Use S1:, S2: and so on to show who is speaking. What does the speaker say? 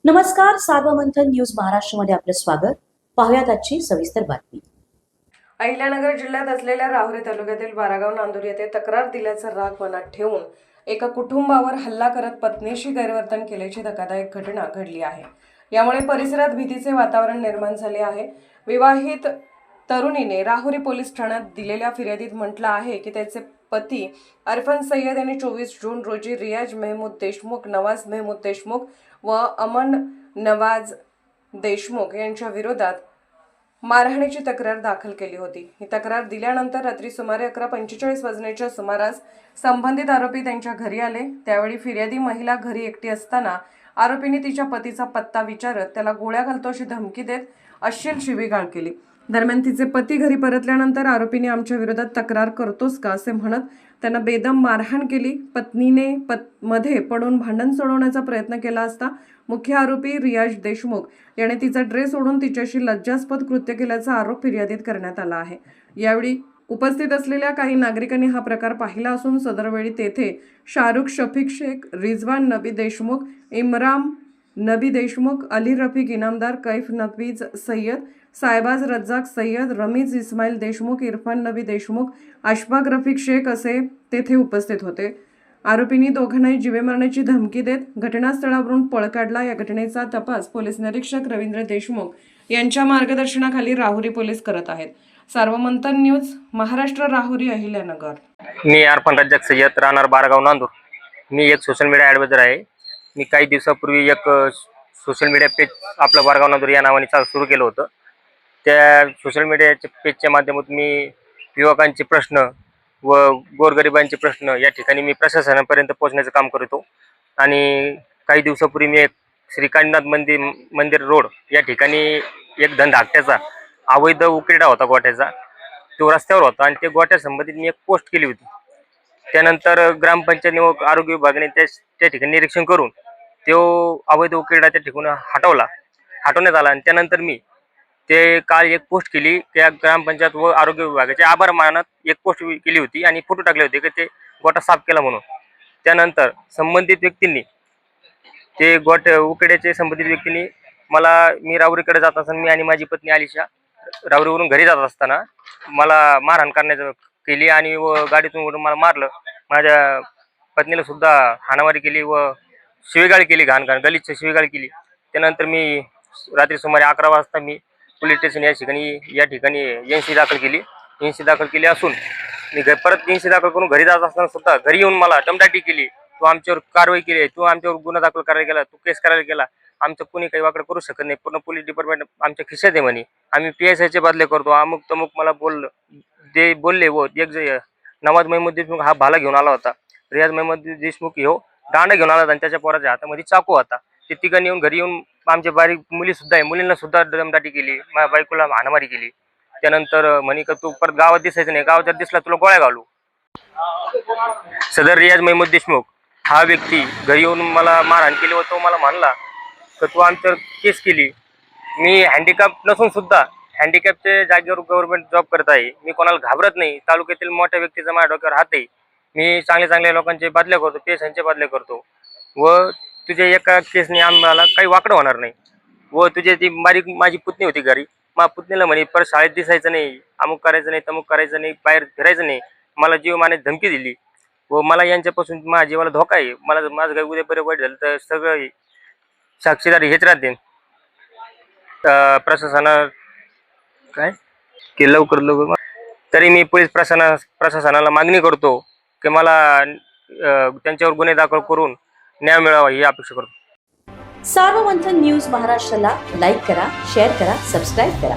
S1: नमस्कार, सार्वमंथन न्यूज महाराष्ट्रमध्ये आपलं स्वागत. पाहुयात आजची सविस्तर बातमी.
S2: अहिल्यानगर जिल्ह्यात असलेल्या राहुरी तालुक्यातील बारागाव नांदूर येथे तक्रार दिल्याचा राग मनात ठेवून एका कुटुंबावर हल्ला करत पत्नीशी गैरवर्तन केल्याची धक्कादायक घटना घडली आहे. यामुळे परिसरात भीतीचे वातावरण निर्माण झाले आहे. विवाहित तरुणीने राहुरी पोलीस ठाण्यात दिलेल्या फिर्यादीत म्हटलं आहे की त्याचे पती अरफन सय्यद यांनी 24 जून रोजी रियाज महमूद देशमुख, नवाज महमूद देशमुख व अमन नवाज देशमुख यांच्या विरोधात मारहाणीची तक्रार दाखल केली होती. ही तक्रार दिल्यानंतर रात्री सुमारे 11:45 वाजण्याच्या सुमारास संबंधित आरोपी त्यांच्या घरी आले. त्यावेळी फिर्यादी महिला घरी एकटी असताना आरोपींनी तिच्या पतीचा पत्ता विचारत त्याला गोळ्या घालतो अशी धमकी देत अश्लील शिवीगाळ केली. दरम्यान तिचे पती घरी परतल्यानंतर आरोपीने आमच्या विरोधात तक्रार करतोस का असे म्हणत त्यांना बेदम मारहाण केली. पत्नीने मध्ये पडून भांडण सोडवण्याचा प्रयत्न केला असता मुख्य आरोपी रियाज देशमुख याने तिचा ड्रेस ओढून तिच्याशी लज्जास्पद कृत्य केल्याचा आरोप फिर्यादीत करण्यात आला आहे. यावेळी उपस्थित असलेल्या काही नागरिकांनी हा प्रकार पाहिला असून सदरवेळी तेथे शाहरुख शफीक शेख, रिजवान नबी देशमुख, इम्रान नबी देशमुख, अली रफीक इनामदार, कैफ नवीज सय्यद, सायबाज रज्जाक सय्यद, रमीज इस्माईल देशमुख, इरफान नबी देशमुख, अशफाक रफीक शेख असे तेथे उपस्थित होते. आरोपींनी दोघांनाही जीवे मारण्याची धमकी देत घटनास्थळावरून पळ काढला. या घटनेचा तपास पोलीस निरीक्षक रवींद्र देशमुख यांच्या मार्गदर्शनाखाली राहुरी पोलीस करत आहेत. सार्वमंथन न्यूज महाराष्ट्र, राहुरी, अहिल्यानगर.
S3: मी अरफन रज्जाक सय्यद, राहणार बारागाव नांदूर. मी एक सोशल मीडिया ॲडवायझर आहे. मी काही दिवसापूर्वी एक सोशल मीडिया पेज आपलं बारागाव नांदूर या नावाने सुरू केलं होतं. त्या सोशल मीडियाच्या पेजच्या माध्यमातून मी युवकांचे प्रश्न व गोरगरिबांचे प्रश्न या ठिकाणी मी प्रशासनापर्यंत पोहोचण्याचं काम करतो. आणि काही दिवसापूर्वी मी एक श्रीकांतनाथ मंदिर रोड या ठिकाणी एक धनधाकट्याचा अवैध उकिरडा होता गोट्याचा, तो रस्त्यावर होता आणि ते गोट्या संबंधित मी एक पोस्ट केली होती. त्यानंतर ग्रामपंचायत व आरोग्य विभागाने त्या ठिकाणी निरीक्षण करून तो अवैध उकिरडा त्या ठिकाणी हटवण्यात आला. आणि त्यानंतर मी ते काल एक पोस्ट केली त्या ग्रामपंचायत व आरोग्य विभागाचे आभार मानत एक पोस्ट केली होती आणि फोटो टाकले होते की ते गोटा साफ केला म्हणून. त्यानंतर संबंधित व्यक्तींनी ते उकिरड्याचे संबंधित व्यक्तींनी मी राहुरीकडे जात असताना मी आणि माझी पत्नी आलिशा राहुरीवरून घरी जात असताना मला मारहाण करण्याचं केली आणि व गाडीतून मला मारलं. माझ्या पत्नीला सुद्धा हाणामारी केली व शिवीगाळ केली, घाण गलिच्छ शिवीगाळ केली. त्यानंतर मी रात्री सुमारे 11 वाजता मी पोलीस स्टेशन या ठिकाणी एनसी दाखल केली असून मी परत एनसी दाखल करून घरी जात असताना सुद्धा घरी येऊन मला दमदाटी केली. तू आमच्यावर कारवाई केली, तू आमच्यावर गुन्हा दाखल करायला गेला, तू केस करायला गेला, आमचं कोणी काही वाकडं करू शकत नाही, पूर्ण पोलीस डिपार्टमेंट आमच्या खिशात आहे म्हणे, आम्ही PSIचे बदले करतो, अमुक तमुक मला बोलले. व एक नवाज महमूद देशमुख हा भाला घेऊन आला होता, रियाज महमूद देशमुख हो दांडा घेऊन आला होता आणि त्याच्या पोराच्या हातामध्ये चाकू होता. ते तिघांनी येऊन घरी येऊन आमच्या बारीक मुली सुद्धा आहे, मुलींना सुद्धा दमदाटी केली, माझ्या बायकोला हाणामारी केली. त्यानंतर म्हणे का तू परत गावात दिसायचं नाही, गावात जर दिसला तुला गोळ्या घालू. सदर रियाज महमूद देशमुख हा व्यक्ती घरी येऊन मला मारहाण केली व तो मला म्हणला तर तू आमच्यावर केस केली. मी हँडिकॅप नसून सुद्धा हँडिकॅपच्या जागेवर गव्हर्नमेंट जॉब करत आहे. मी कोणाला घाबरत नाही. तालुक्यातील मोठ्या व्यक्तीचा माझ्या डोक्यावर हात आहे. मी चांगल्या लोकांचे बदल्या करतो, PSIचे बदल्या करतो व तुझ्या एका केसने आम्हाला काही वाकडं होणार नाही. व तुझे ती माझी पुतणी होती घरी, माझ्या पुतणीला म्हणे परत शाळेत दिसायचं नाही, अमुक करायचं नाही, तमुक करायचं नाही, बाहेर फिरायचं नाही, मला जीव मारण्याची धमकी दिली. व मला यांच्यापासून माझ्या जीवाला धोका आहे. माझं काही उद्या बरं वाईट झालं तर सगळं साक्षीदार हेच राहते. प्रशासनानं काय की लवकर तरी मी पोलीस प्रशासनाला मागणी करतो की मला त्यांच्यावर गुन्हे दाखल करून न्याय मिळावा ही अपेक्षा करतो.
S1: सार्वमंथन न्यूज महाराष्ट्राला लाईक करा, शेअर करा, सबस्क्राईब करा.